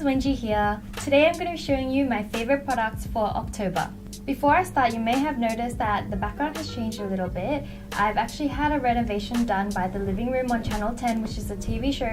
Wengie here. Today I'm going to be showing you my favorite products for October. Before I start, you may have noticed that the background has changed a little bit. I've actually had a renovation done by The Living Room on Channel 10, which is a TV show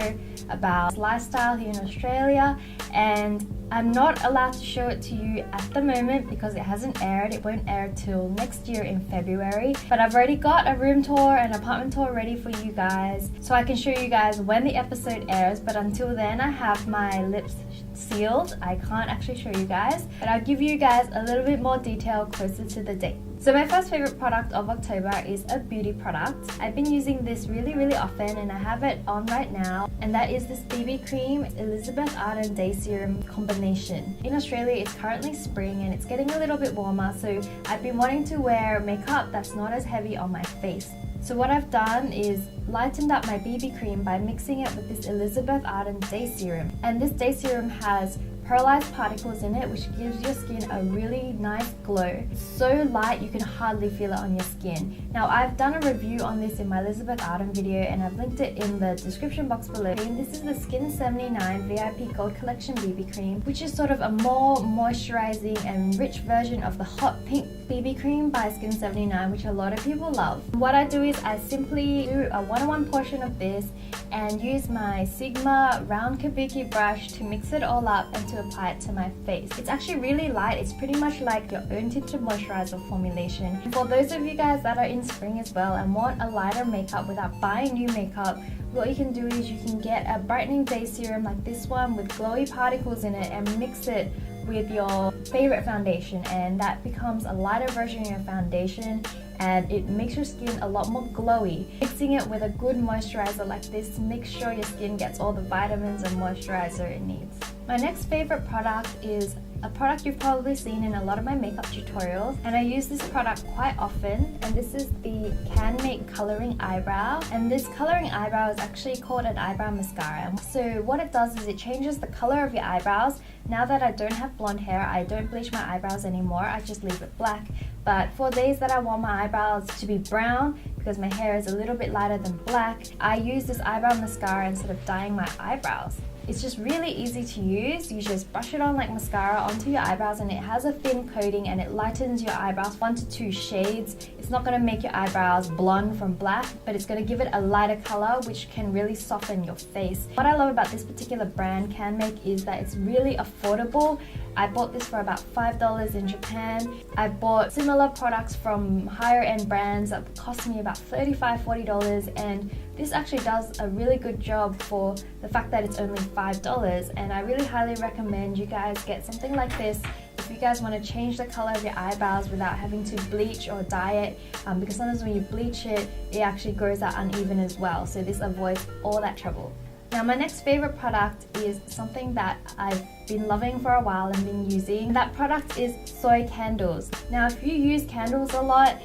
about lifestyle here in Australia, and I'm not allowed to show it to you at the moment because it hasn't aired. It won't air till next year in February, but I've already got a room tour and apartment tour ready for you guys, so I can show you guys when the episode airs. But until then, I have my lips sealed. I can't actually show you guys, but I'll give you guys a little bit more detail closer to the date. So my first favorite product of October is a beauty product. I've been using this really often and I have it on right now, and that is this BB cream Elizabeth Arden Day Serum combination. In Australia it's currently spring and it's getting a little bit warmer, so I've been wanting to wear makeup that's not as heavy on my face. So what I've done is lightened up my BB cream by mixing it with this Elizabeth Arden Day Serum. And this Day Serum has pearlized particles in it, which gives your skin a really nice glow. It's so light you can hardly feel it on your skin. Now I've done a review on this in my Elizabeth Arden video and I've linked it in the description box below. And this is the Skin 79 VIP Gold Collection BB cream, which is sort of a more moisturizing and rich version of the hot pink BB cream by Skin 79, which a lot of people love. What I do is I simply do a one-on-one portion of this and use my Sigma round kabuki brush to mix it all up and to apply it to my face. It's actually really light. It's pretty much like your own tinted moisturizer formulation. And for those of you guys that are in spring as well and want a lighter makeup without buying new makeup, what you can do is you can get a brightening day serum like this one with glowy particles in it and mix it with your favorite foundation, and that becomes a lighter version of your foundation and it makes your skin a lot more glowy. Mixing it with a good moisturizer like this makes sure your skin gets all the vitamins and moisturizer it needs. My next favorite product is a product you've probably seen in a lot of my makeup tutorials, and I use this product quite often, and this is the Can Make Colouring Eyebrow. And this colouring eyebrow is actually called an eyebrow mascara. So what it does is it changes the colour of your eyebrows. Now that I don't have blonde hair, I don't bleach my eyebrows anymore, I just leave it black. But for days that I want my eyebrows to be brown, because my hair is a little bit lighter than black, I use this eyebrow mascara instead of dyeing my eyebrows. It's just really easy to use. You just brush it on like mascara onto your eyebrows, and it has a thin coating and it lightens your eyebrows 1 to 2 shades. It's not going to make your eyebrows blonde from black, but it's going to give it a lighter color which can really soften your face. What I love about this particular brand, Can Make, is that it's really affordable. I bought this for about $5 in Japan. I bought similar products from higher end brands that cost me about $35–40, and this actually does a really good job for the fact that it's only $5, and I really highly recommend you guys get something like this if you guys want to change the color of your eyebrows without having to bleach or dye it, because sometimes when you bleach it, it actually grows out uneven as well, so this avoids all that trouble. Now my next favorite product is something that I've been loving for a while and been using. That product is soy candles. Now if you use candles a lot,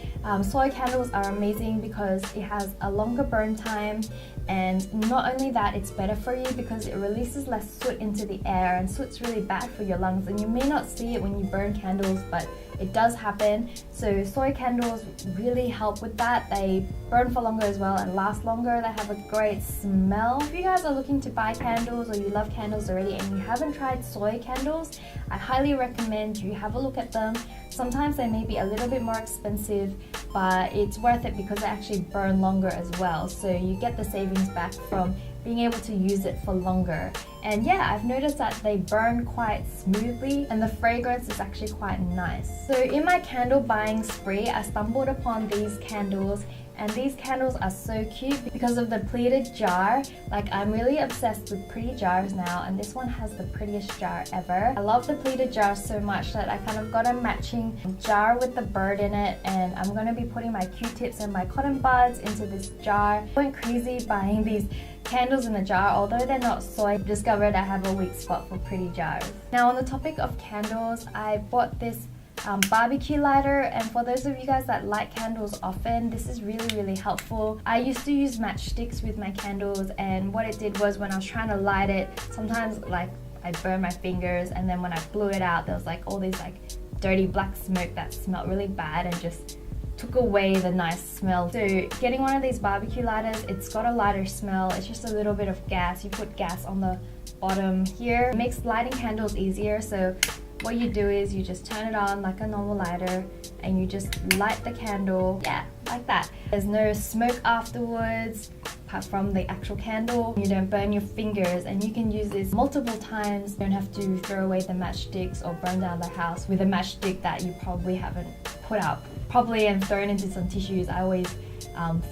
soy candles are amazing because it has a longer burn time, and not only that, it's better for you because it releases less soot into the air, and soot's really bad for your lungs, and you may not see it when you burn candles, but it does happen. So soy candles really help with that. They burn for longer as well and last longer. They have a great smell. If you guys are looking to buy candles or you love candles already and you haven't tried soy candles, I highly recommend you have a look at them. Sometimes they may be a little bit more expensive, but it's worth it because they actually burn longer as well. So you get the savings back from being able to use it for longer. And yeah, I've noticed that they burn quite smoothly and the fragrance is actually quite nice. So in my candle buying spree, I stumbled upon these candles, and these candles are so cute because of the pleated jar. Like, I'm really obsessed with pretty jars now, and this one has the prettiest jar ever. I love the pleated jar so much that I kind of got a matching jar with the bird in it, and I'm going to be putting my Q-tips and my cotton buds into this jar. I went crazy buying these candles in a jar. Although they're not soy, I discovered I have a weak spot for pretty jars. Now on the topic of candles, I bought this barbecue lighter, and for those of you guys that light candles often, this is really helpful. I used to use matchsticks with my candles, and what it did was when I was trying to light it, sometimes like I'd burn my fingers, and then when I blew it out there was like all these like dirty black smoke that smelled really bad and just took away the nice smell. So getting one of these barbecue lighters, it's got a lighter smell. It's just a little bit of gas. You put gas on the bottom here. It makes lighting candles easier, so what you do is you just turn it on like a normal lighter and you just light the candle, yeah, like that. There's no smoke afterwards apart from the actual candle. You don't burn your fingers, and you can use this multiple times. You don't have to throw away the matchsticks or burn down the house with a matchstick that you probably haven't put out properly and thrown into some tissues. I always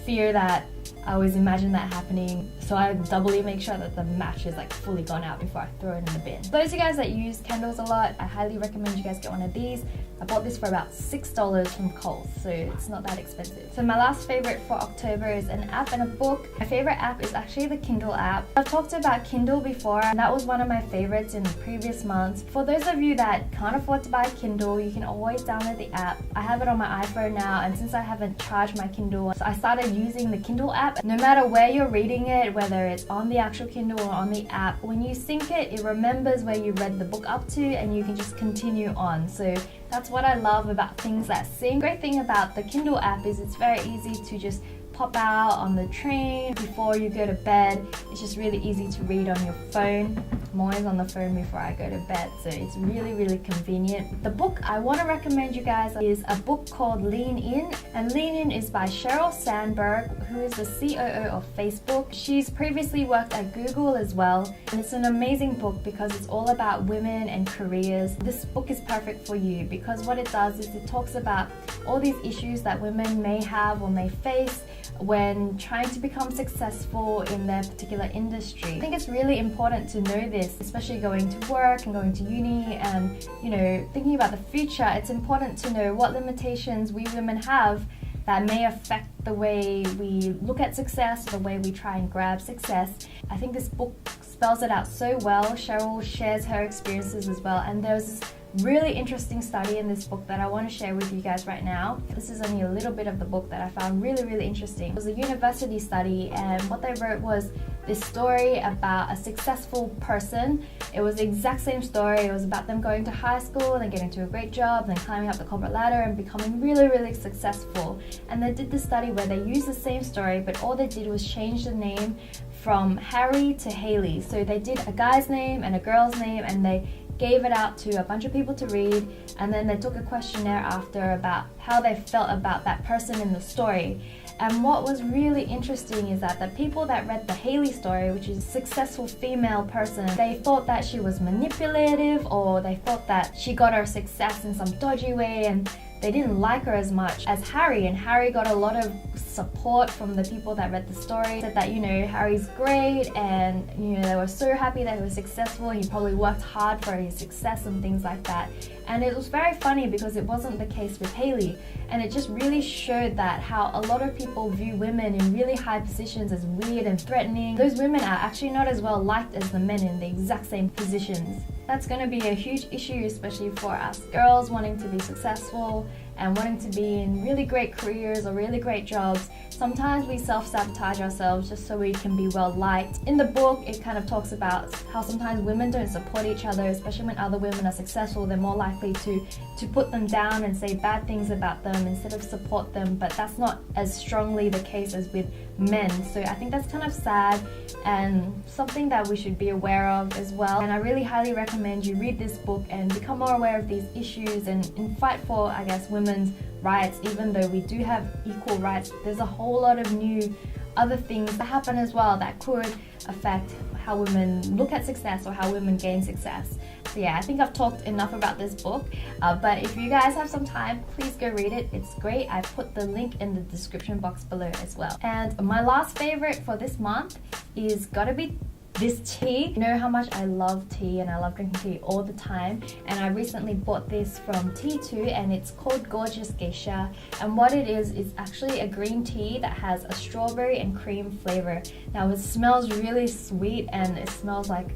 fear that. I always imagine that happening, so I doubly make sure that the match is like fully gone out before I throw it in the bin. For those of you guys that use candles a lot, I highly recommend you guys get one of these. I bought this for about $6 from Kohl's, so it's not that expensive. So my last favorite for October is an app and a book. My favorite app is actually the Kindle app. I've talked about Kindle before, and that was one of my favorites in previous months. For those of you that can't afford to buy Kindle, you can always download the app. I have it on my iPhone now, and since I haven't charged my Kindle, so I started using the Kindle app. No matter where you're reading it, whether it's on the actual Kindle or on the app, when you sync it, it remembers where you read the book up to, and you can just continue on. So that's what I love about things that sync. Great thing about the Kindle app is it's very easy to just pop out on the train before you go to bed. It's just really easy to read on your phone. I'm always on the phone before I go to bed, so it's really convenient. The book I want to recommend you guys is a book called Lean In, and Lean In is by Sheryl Sandberg, who is the COO of Facebook. She's previously worked at Google as well, and it's an amazing book because it's all about women and careers. This book is perfect for you because what it does is it talks about all these issues that women may have or may face when trying to become successful in their particular industry. I think it's really important to know this, especially going to work and going to uni and, you know, thinking about the future. It's important to know what limitations we women have that may affect the way we look at success, the way we try and grab success. I think this book spells it out so well. Sheryl shares her experiences as well, and there's this really interesting study in this book that I want to share with you guys right now. This is only a little bit of the book that I found really interesting. It was a university study, and what they wrote was this story about a successful person. It was the exact same story. It was about them going to high school, then getting to a great job, then climbing up the corporate ladder and becoming really successful. And they did this study where they used the same story, but all they did was change the name from Harry to Haley. So they did a guy's name and a girl's name, and they gave it out to a bunch of people to read, and then they took a questionnaire after about how they felt about that person in the story. And what was really interesting is that the people that read the Haley story, which is a successful female person, they thought that she was manipulative, or they thought that she got her success in some dodgy way, and they didn't like her as much as Harry. And Harry got a lot of support from the people that read the story. Said that, you know, Harry's great, and, you know, they were so happy that he was successful, and he probably worked hard for his success and things like that. And it was very funny because it wasn't the case with Haley, and it just really showed that how a lot of people view women in really high positions as weird and threatening. Those women are actually not as well liked as the men in the exact same positions. That's going to be a huge issue, especially for us girls wanting to be successful and wanting to be in really great careers or really great jobs. Sometimes we self-sabotage ourselves just so we can be well liked. In the book, it kind of talks about how sometimes women don't support each other, especially when other women are successful. They're more likely to put them down and say bad things about them instead of support them, but that's not as strongly the case as with men. So I think that's kind of sad and something that we should be aware of as well. And I really highly recommend you read this book and become more aware of these issues and fight for, I guess, women's rights. Even though we do have equal rights, there's a whole lot of new other things that happen as well that could affect how women look at success or how women gain success. So yeah, I think I've talked enough about this book, but if you guys have some time, please go read it. It's great. I put the link in the description box below as well. And my last favorite for this month is gotta be this tea. You know how much I love tea and I love drinking tea all the time, and I recently bought this from T2 and it's called Gorgeous Geisha, and what it is actually a green tea that has a strawberry and cream flavor. Now it smells really sweet and it smells like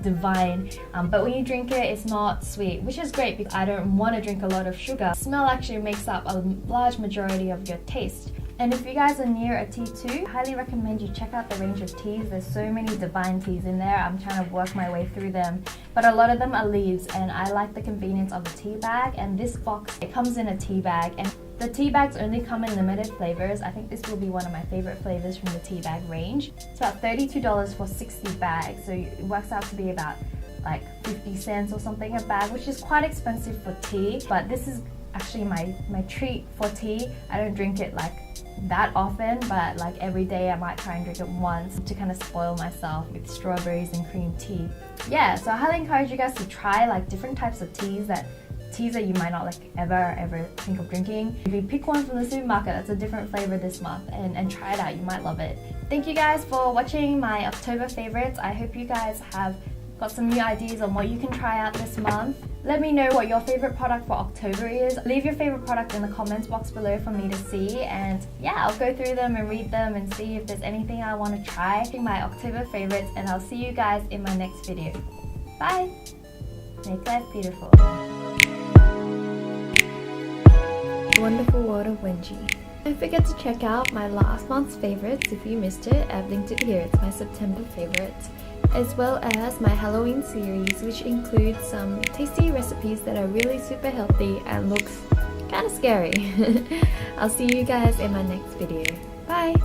divine, but when you drink it, it's not sweet, which is great because I don't want to drink a lot of sugar. Smell actually makes up a large majority of your taste. And if you guys are near a tea too, I highly recommend you check out the range of teas. There's so many divine teas in there. I'm trying to work my way through them, but a lot of them are leaves, and I like the convenience of a tea bag. And this box, it comes in a tea bag, and the tea bags only come in limited flavors. I think this will be one of my favorite flavors from the tea bag range. It's about $32 for 60 bags, so it works out to be about like 50 cents or something a bag, which is quite expensive for tea. But this is actually my treat for tea. I don't drink it like that often, but like every day I might try and drink it once to kind of spoil myself with strawberries and cream tea. Yeah, so I highly encourage you guys to try like different types of teas that you might not like ever think of drinking. If you pick one from the supermarket that's a different flavor this month and try it out, you might love it. Thank you guys for watching my October favorites. I hope you guys have got some new ideas on what you can try out this month. Let me know what your favorite product for October is. Leave your favorite product in the comments box below for me to see, and yeah, I'll go through them and read them and see if there's anything I want to try. My October favorites, and I'll see you guys in my next video. Bye! Make life beautiful. Wonderful world of Wengie. Don't forget to check out my last month's favorites. If you missed it, I've linked it here. It's my September favorites, as well as my Halloween series, which includes some tasty recipes that are really super healthy and looks kind of scary. I'll see you guys in my next video. Bye!